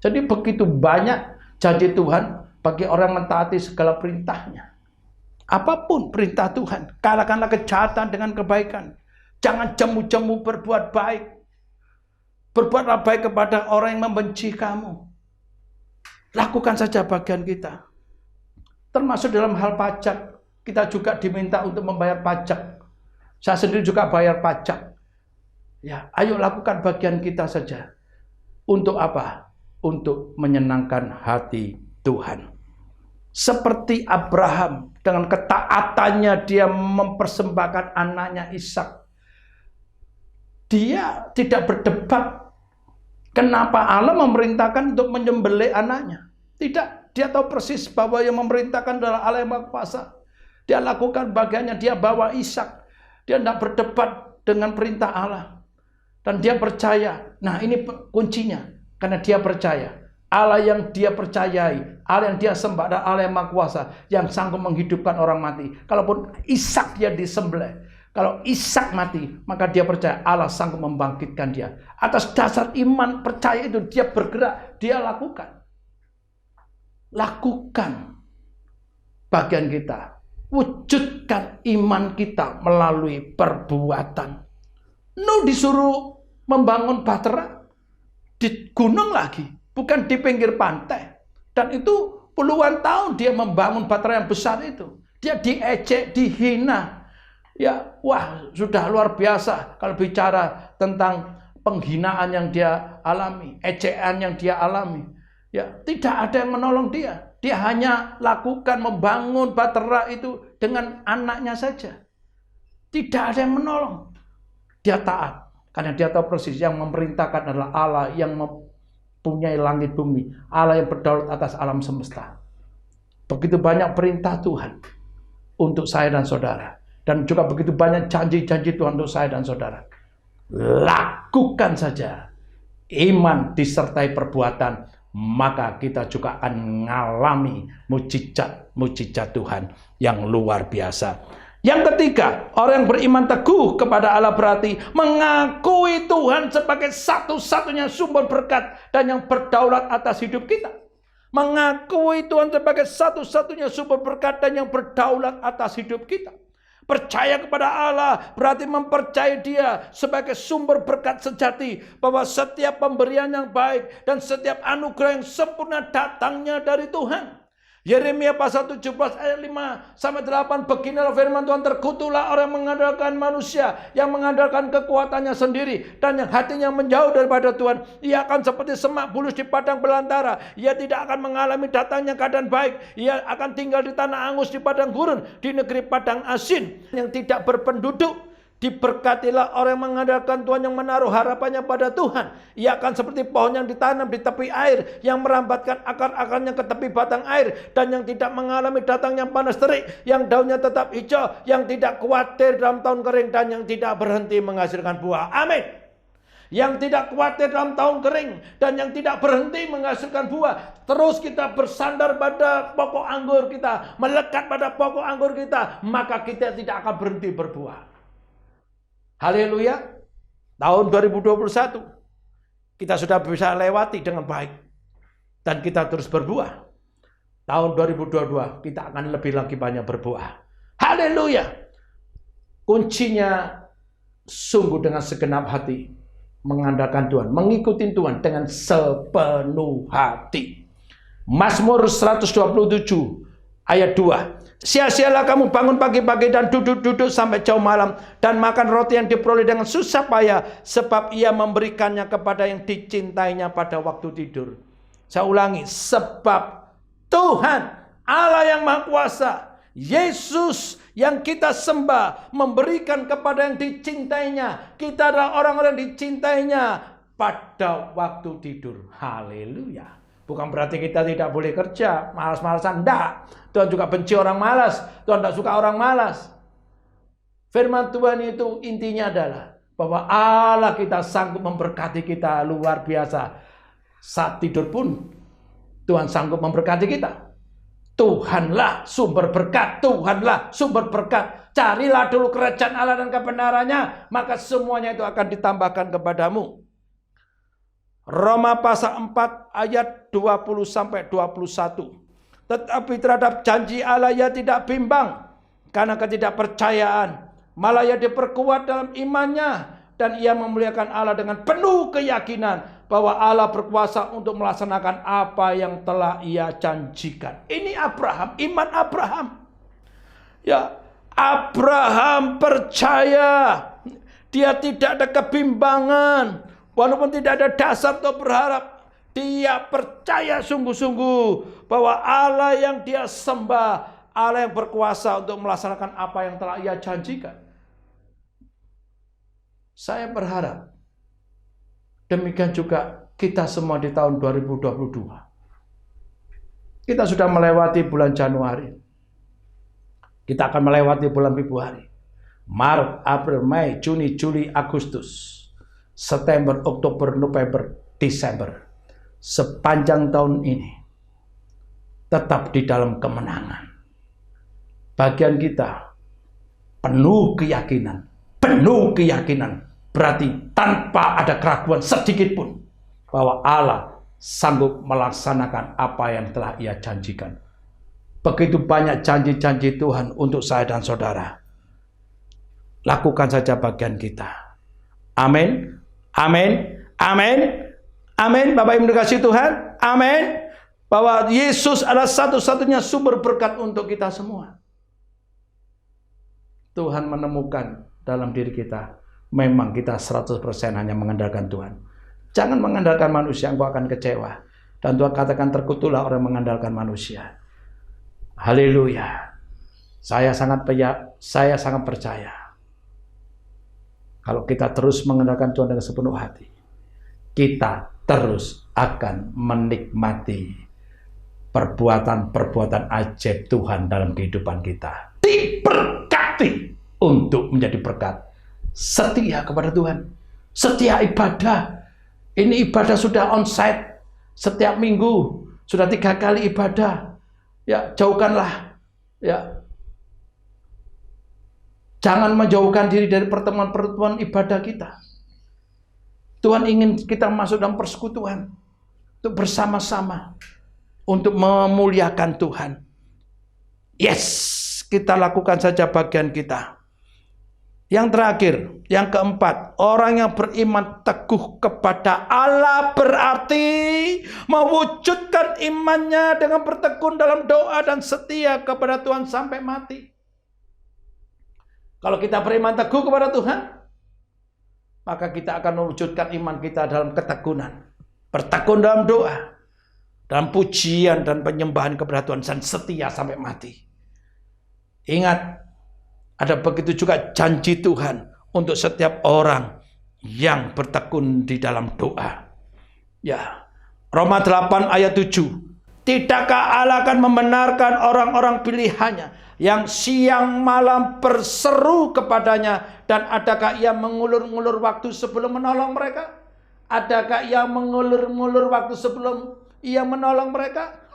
Jadi begitu banyak janji Tuhan bagi orang mentaati segala perintahnya. Apapun perintah Tuhan, kalahkanlah kejahatan dengan kebaikan. Jangan jemu-jemu berbuat baik. Berbuatlah baik kepada orang yang membenci kamu. Lakukan saja bagian kita. Termasuk dalam hal pajak, kita juga diminta untuk membayar pajak. Saya sendiri juga bayar pajak. Ya, ayo lakukan bagian kita saja. Untuk apa? Untuk menyenangkan hati Tuhan. Seperti Abraham, dengan ketaatannya dia mempersembahkan anaknya Ishak. Dia tidak berdebat kenapa Allah memerintahkan untuk menyembelih anaknya. Tidak, dia tahu persis bahwa yang memerintahkan adalah Allah yang Maha Kuasa. Dia lakukan bagiannya, dia bawa Ishak. Dia tidak berdebat dengan perintah Allah. Dan dia percaya. Nah, ini kuncinya. Karena dia percaya. Allah yang dia percayai, Allah yang dia sembah adalah Allah yang Maha Kuasa, yang sanggup menghidupkan orang mati. Kalaupun Ishak dia disembelih, kalau Ishak mati, maka dia percaya Allah sanggup membangkitkan dia. Atas dasar iman percaya itu dia bergerak, dia lakukan. Lakukan. bagian kita. Wujudkan iman kita melalui perbuatan. Nuh disuruh membangun bahtera di gunung lagi, bukan di pinggir pantai. Dan itu puluhan tahun dia membangun bahtera yang besar itu. Dia diejek, dihina. Ya, wah, sudah luar biasa kalau bicara tentang penghinaan yang dia alami, ejekan yang dia alami. Ya, tidak ada yang menolong dia. Dia hanya lakukan membangun bahtera itu dengan anaknya saja. Tidak ada yang menolong. Dia taat karena dia tahu persis yang memerintahkan adalah Allah yang mempunyai langit bumi, Allah yang berdaulat atas alam semesta. Begitu banyak perintah Tuhan untuk saya dan saudara, dan juga begitu banyak janji-janji Tuhan untuk saya dan saudara. Lakukan saja. Iman disertai perbuatan, maka kita juga akan mengalami mujizat Tuhan yang luar biasa. Yang ketiga, orang yang beriman teguh kepada Allah berarti mengakui Tuhan sebagai satu-satunya sumber berkat dan yang berdaulat atas hidup kita. Mengakui Tuhan sebagai satu-satunya sumber berkat dan yang berdaulat atas hidup kita. Percaya kepada Allah berarti mempercayai Dia sebagai sumber berkat sejati, bahwa setiap pemberian yang baik dan setiap anugerah yang sempurna datangnya dari Tuhan. Yeremia pasal 17 ayat 5-8, beginilah firman Tuhan, terkutuklah orang yang mengandalkan manusia, yang mengandalkan kekuatannya sendiri, dan yang hatinya menjauh daripada Tuhan. Ia akan seperti semak bulus di padang belantara. Ia tidak akan mengalami datangnya keadaan baik. Ia akan tinggal di tanah angus, di padang gurun, di negeri padang asin yang tidak berpenduduk. Diberkatilah orang yang mengandalkan Tuhan, yang menaruh harapannya pada Tuhan. Ia akan seperti pohon yang ditanam di tepi air, yang merambatkan akar-akarnya ke tepi batang air, dan yang tidak mengalami datangnya panas terik, yang daunnya tetap hijau, yang tidak khawatir dalam tahun kering, dan yang tidak berhenti menghasilkan buah. Amin. Yang tidak khawatir dalam tahun kering, dan yang tidak berhenti menghasilkan buah. Terus kita bersandar pada pokok anggur kita, melekat pada pokok anggur kita, maka kita tidak akan berhenti berbuah. Haleluya. Tahun 2021 kita sudah bisa lewati dengan baik, dan kita terus berbuah. Tahun 2022 kita akan lebih lagi banyak berbuah. Haleluya. Kuncinya sungguh dengan segenap hati mengandalkan Tuhan, mengikuti Tuhan dengan sepenuh hati. Mazmur 127 ayat 2. Sia-sialah kamu bangun pagi-pagi dan duduk-duduk sampai jauh malam, dan makan roti yang diperoleh dengan susah payah, sebab ia memberikannya kepada yang dicintainya pada waktu tidur. Saya ulangi, sebab Tuhan Allah yang Maha Kuasa, Yesus yang kita sembah, memberikan kepada yang dicintainya. Kita adalah orang-orang yang dicintainya pada waktu tidur. Haleluya. Bukan berarti kita tidak boleh kerja, malas-malasan. Enggak. Tuhan juga benci orang malas. Tuhan tidak suka orang malas. Firman Tuhan itu intinya adalah bahwa Allah kita sanggup memberkati kita luar biasa. Saat tidur pun Tuhan sanggup memberkati kita. Tuhanlah sumber berkat. Tuhanlah sumber berkat. Carilah dulu kerajaan Allah dan kebenarannya, maka semuanya itu akan ditambahkan kepadamu. Roma pasal 4 ayat 20-21. Tetapi terhadap janji Allah ia tidak bimbang karena ketidakpercayaan, malah ia diperkuat dalam imannya, dan ia memuliakan Allah dengan penuh keyakinan bahwa Allah berkuasa untuk melaksanakan apa yang telah ia janjikan. Ini Abraham, iman Abraham. Ya, Abraham percaya. Dia tidak ada kebimbangan. Walaupun tidak ada dasar untuk berharap, dia percaya sungguh-sungguh bahwa Allah yang dia sembah, Allah yang berkuasa untuk melaksanakan apa yang telah ia janjikan. Saya berharap demikian juga kita semua di tahun 2022. Kita sudah melewati bulan Januari. Kita akan melewati bulan Februari, Maret, April, Mei, Juni, Juli, Agustus, September, Oktober, November, Desember. Sepanjang tahun ini tetap di dalam kemenangan. Bagian kita penuh keyakinan. Berarti tanpa ada keraguan sedikit pun bahwa Allah sanggup melaksanakan apa yang telah ia janjikan. Begitu banyak janji-janji Tuhan untuk saya dan saudara. Lakukan saja bagian kita. Amin. Amin. Amin. Amin. Bapak Ibu dikasihi Tuhan. Amin. Bahwa Yesus adalah satu-satunya sumber berkat untuk kita semua. Tuhan menemukan dalam diri kita, memang kita 100% hanya mengandalkan Tuhan. Jangan mengandalkan manusia, engkau akan kecewa. Dan Tuhan katakan, terkutuklah orang yang mengandalkan manusia. Haleluya. Saya sangat percaya. Kalau kita terus mengandalkan Tuhan dengan sepenuh hati, kita terus akan menikmati perbuatan-perbuatan ajaib Tuhan dalam kehidupan kita. Diberkati untuk menjadi berkat. Setia kepada Tuhan. Setia ibadah. Ini ibadah sudah onsite. Setiap minggu sudah 3 kali ibadah. Ya, jauhkanlah. Ya. Jangan menjauhkan diri dari pertemuan-pertemuan ibadah kita. Tuhan ingin kita masuk dalam persekutuan. Untuk bersama-sama. Untuk memuliakan Tuhan. Yes, kita lakukan saja bagian kita. Yang terakhir, yang keempat, orang yang beriman teguh kepada Allah berarti mewujudkan imannya dengan bertekun dalam doa dan setia kepada Tuhan sampai mati. Kalau kita beriman teguh kepada Tuhan, maka kita akan mewujudkan iman kita dalam ketekunan. Bertekun dalam doa, dalam pujian dan penyembahan kepada Tuhan dan setia sampai mati. Ingat, ada begitu juga janji Tuhan untuk setiap orang yang bertekun di dalam doa. Ya, Roma 8 ayat 7. Tidakkah Allah akan membenarkan orang-orang pilihannya yang siang malam berseru kepadanya, dan adakah ia mengulur-ngulur waktu sebelum menolong mereka? Adakah ia mengulur-ngulur waktu sebelum ia menolong mereka?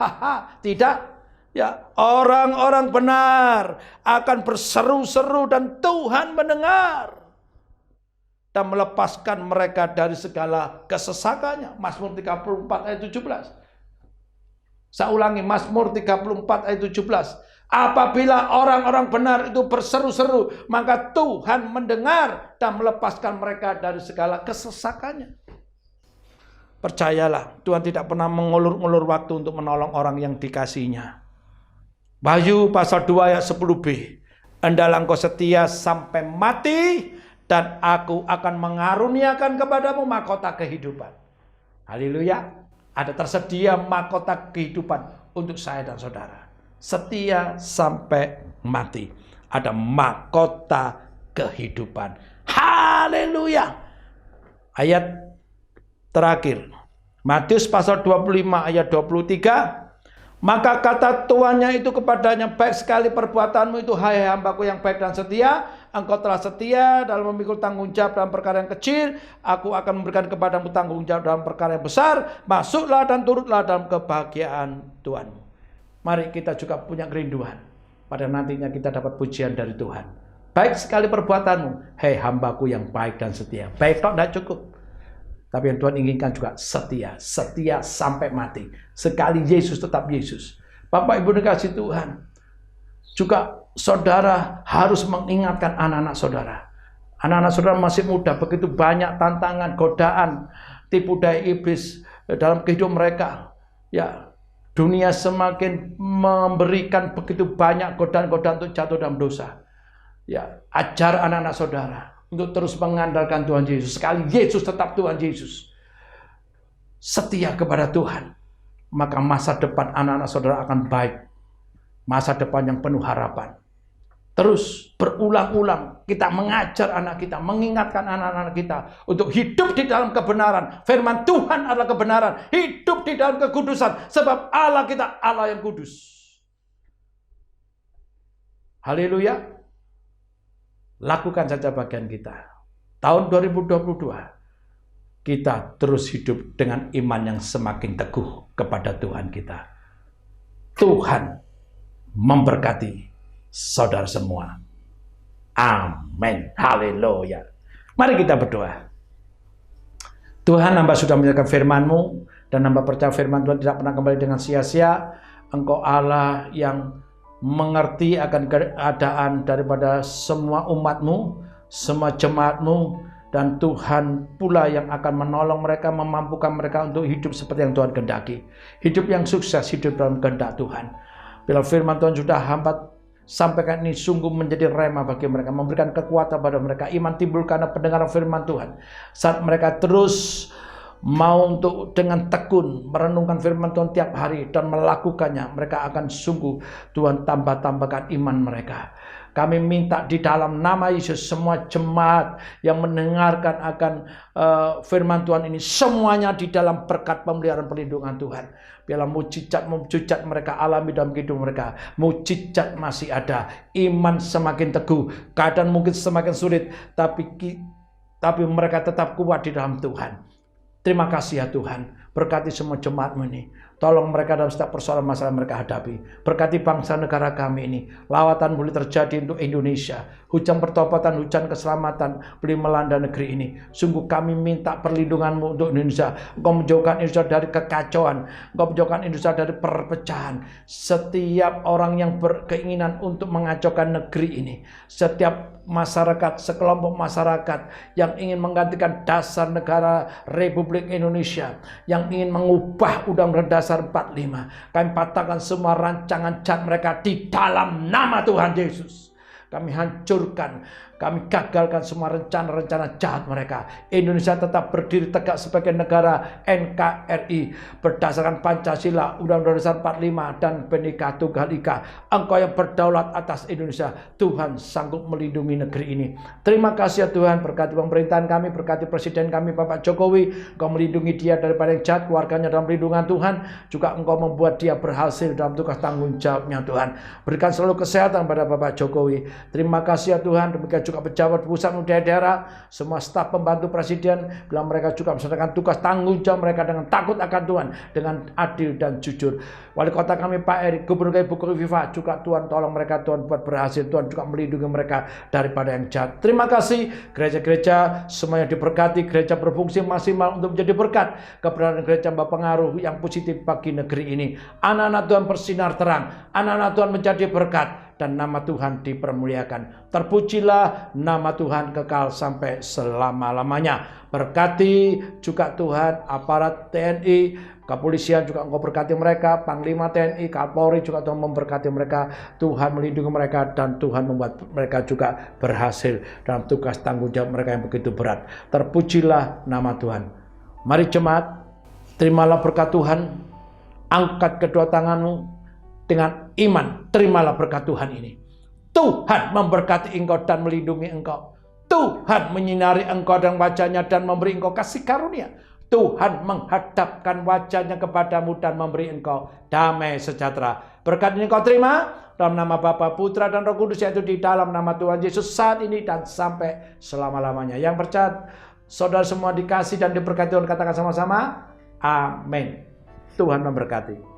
Tidak. Ya, orang-orang benar akan berseru-seru dan Tuhan mendengar dan melepaskan mereka dari segala kesesakannya. Mazmur 34 ayat 17. Saya ulangi, Mazmur 34 ayat 17. Apabila orang-orang benar itu berseru-seru, maka Tuhan mendengar dan melepaskan mereka dari segala kesesakannya. Percayalah, Tuhan tidak pernah mengulur-ngulur waktu untuk menolong orang yang dikasihinya. Wahyu pasal 2 ayat 10b. Hendaklah engkau setia sampai mati, dan aku akan mengaruniakan kepadamu mahkota kehidupan. Haleluya. Ada tersedia mahkota kehidupan untuk saya dan saudara. Setia sampai mati. Ada mahkota kehidupan. Haleluya. Ayat terakhir. Matius pasal 25 ayat 23. Maka kata tuannya itu kepadanya, baik sekali perbuatanmu itu, hai hambaku yang baik dan setia. Engkau telah setia dalam memikul tanggung jawab dalam perkara yang kecil, aku akan memberikan kepadamu tanggung jawab dalam perkara yang besar. Masuklah dan turutlah dalam kebahagiaan Tuhanmu. Mari kita juga punya kerinduan, pada nantinya kita dapat pujian dari Tuhan. Baik sekali perbuatanmu, hai hambaku yang baik dan setia. Baik kok tidak cukup, tapi yang Tuhan inginkan juga setia. Setia sampai mati. Sekali Yesus tetap Yesus. Bapak Ibu dikasihi Tuhan. Juga saudara harus mengingatkan anak-anak saudara. Anak-anak saudara masih muda. Begitu banyak tantangan, godaan, tipu daya iblis dalam kehidupan mereka. Ya, dunia semakin memberikan begitu banyak godaan-godaan untuk jatuh dalam dosa. Ya, ajar anak-anak saudara untuk terus mengandalkan Tuhan Yesus. Sekali Yesus tetap Tuhan Yesus. Setia kepada Tuhan. Maka masa depan anak-anak saudara akan baik. Masa depan yang penuh harapan. Terus berulang-ulang kita mengajar anak kita, mengingatkan anak-anak kita untuk hidup di dalam kebenaran. Firman Tuhan adalah kebenaran. Hidup di dalam kekudusan. Sebab Allah kita Allah yang kudus. Haleluya. Lakukan saja bagian kita. Tahun 2022 kita terus hidup dengan iman yang semakin teguh kepada Tuhan kita. Tuhan memberkati saudara semua. Amin. Haleluya. Mari kita berdoa. Tuhan, hamba sudah mendengarkan firman-Mu, dan hamba percaya firman Tuhan tidak pernah kembali dengan sia-sia. Engkau Allah yang mengerti akan keadaan daripada semua umat-Mu, semua jemaat-Mu, dan Tuhan pula yang akan menolong mereka, memampukan mereka untuk hidup seperti yang Tuhan kehendaki. Hidup yang sukses, hidup dalam kehendak Tuhan. Bila firman Tuhan sudah hamba sampaikan ini sungguh menjadi rema bagi mereka, memberikan kekuatan pada mereka, iman timbul karena pendengaran firman Tuhan. Saat mereka terus mau untuk dengan tekun merenungkan firman Tuhan tiap hari dan melakukannya, mereka akan sungguh Tuhan tambahkan iman mereka. Kami minta di dalam nama Yesus, semua jemaat yang mendengarkan akan firman Tuhan ini, semuanya di dalam berkat pemeliharaan perlindungan Tuhan. Biarlah mujizat mereka alami dalam kehidupan mereka. Mujizat masih ada, iman semakin teguh, keadaan mungkin semakin sulit, tapi mereka tetap kuat di dalam Tuhan. Terima kasih ya Tuhan, berkati semua jemaat-Mu ini. Tolong mereka dalam setiap persoalan masalah mereka hadapi. Berkati bangsa negara kami ini. Lawatan boleh terjadi untuk Indonesia. Hujan pertobatan, hujan keselamatan boleh melanda negeri ini. Sungguh kami minta perlindungan-Mu untuk Indonesia. Engkau menjauhkan Indonesia dari kekacauan. Engkau menjauhkan Indonesia dari perpecahan. Setiap orang yang berkeinginan untuk mengacaukan negeri ini. Setiap masyarakat, sekelompok masyarakat yang ingin menggantikan dasar negara Republik Indonesia, yang ingin mengubah Undang-Undang Dasar 45, kami patahkan semua rancangan jahat mereka di dalam nama Tuhan Yesus. Kami hancurkan, kami gagalkan semua rencana-rencana jahat mereka. Indonesia tetap berdiri tegak sebagai negara NKRI berdasarkan Pancasila, Undang-Undang Dasar 45 dan Bhinneka Tunggal Ika. Engkau yang berdaulat atas Indonesia, Tuhan sanggup melindungi negeri ini. Terima kasih ya Tuhan, berkati pemerintahan kami, berkati presiden kami Bapak Jokowi. Engkau melindungi dia daripada yang jahat, keluarganya dalam lindungan Tuhan. Juga Engkau membuat dia berhasil dalam tugas tanggung jawabnya Tuhan. Berikan selalu kesehatan pada Bapak Jokowi. Terima kasih ya Tuhan, demikian juga pejabat pusat dan daerah, semua staf pembantu presiden, bila mereka juga melaksanakan tugas tanggung jawab mereka dengan takut akan Tuhan, dengan adil dan jujur. Wali kota kami Pak Erik, Gubernur Ibu Kofifa, juga Tuhan tolong mereka, Tuhan buat berhasil, Tuhan juga melindungi mereka daripada yang jahat. Terima kasih gereja-gereja semuanya diberkati, gereja berfungsi maksimal untuk menjadi berkat, keberadaan gereja berpengaruh yang positif bagi negeri ini. Anak-anak Tuhan bersinar terang, anak-anak Tuhan menjadi berkat, dan nama Tuhan dipermuliakan. Terpujilah nama Tuhan kekal sampai selama-lamanya. Berkati juga Tuhan aparat TNI, kepolisian juga Engkau berkati mereka, Panglima TNI, Kapolri juga Tuhan memberkati mereka. Tuhan melindungi mereka dan Tuhan membuat mereka juga berhasil dalam tugas tanggung jawab mereka yang begitu berat. Terpujilah nama Tuhan. Mari jemaat, terimalah berkat Tuhan. Angkat kedua tanganmu dengan iman, terimalah berkat Tuhan ini. Tuhan memberkati engkau dan melindungi engkau. Tuhan menyinari engkau dan wajahnya dan memberi engkau kasih karunia. Tuhan menghadapkan wajahnya kepadamu dan memberi engkau damai sejahtera. Berkat ini engkau terima dalam nama Bapa, Putra dan Roh Kudus, yaitu di dalam nama Tuhan Yesus saat ini dan sampai selama-lamanya. Yang percaya, saudara semua dikasih dan diberkati Tuhan, katakan sama-sama, amin. Tuhan memberkati.